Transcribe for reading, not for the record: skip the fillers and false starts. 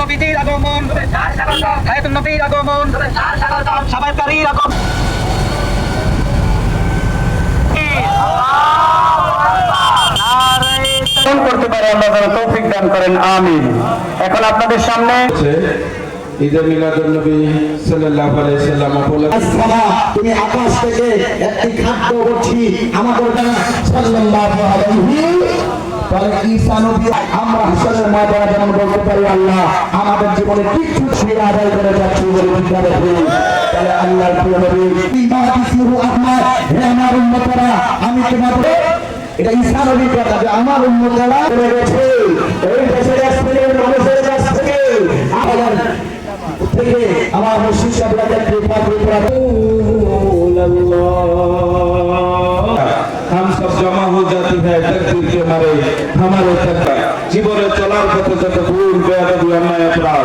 নবীজির আগমন, হায়াতুন নবীর আগমন, সাবাইকারীর আগমন। করতে পারে আল্লাহ তাআলা তৌফিক দান করেন, আমিন। এখন আপনাদের সামনে ঈদে মিলাদুন নবী সাল্লাল্লাহু আলাইহি সাল্লাম তুমি আকাশ থেকে একটি খাদ্য করছি আমাদের সাল্লাল্লাহু আলাইহি ঈসা নবী আমরা হাসরের ময়দানে যেমন বলতে পারি আল্লাহ আমাদের জীবনে কিছু ছিল আদায় করে যাচ্ছি বলে বিদ্যারে তাহলে আল্লাহর প্রিয় নবী ইমাদিসুরু আহমদ হে আমার উম্মতরা আমি তোমাদের এটা ঈসা নবীর কথা যে আমার উম্মতরা করে গেছে এই দেশের কাছ থেকে মানুষের কাছ থেকে আমার মুর্শিদ সাহেবকে কৃপা করে हम सब जमा हो जाती है तकदीर के मारे हमारे तक जीवन चलार पथ तक भूल बेअदबी अन्याय अपराध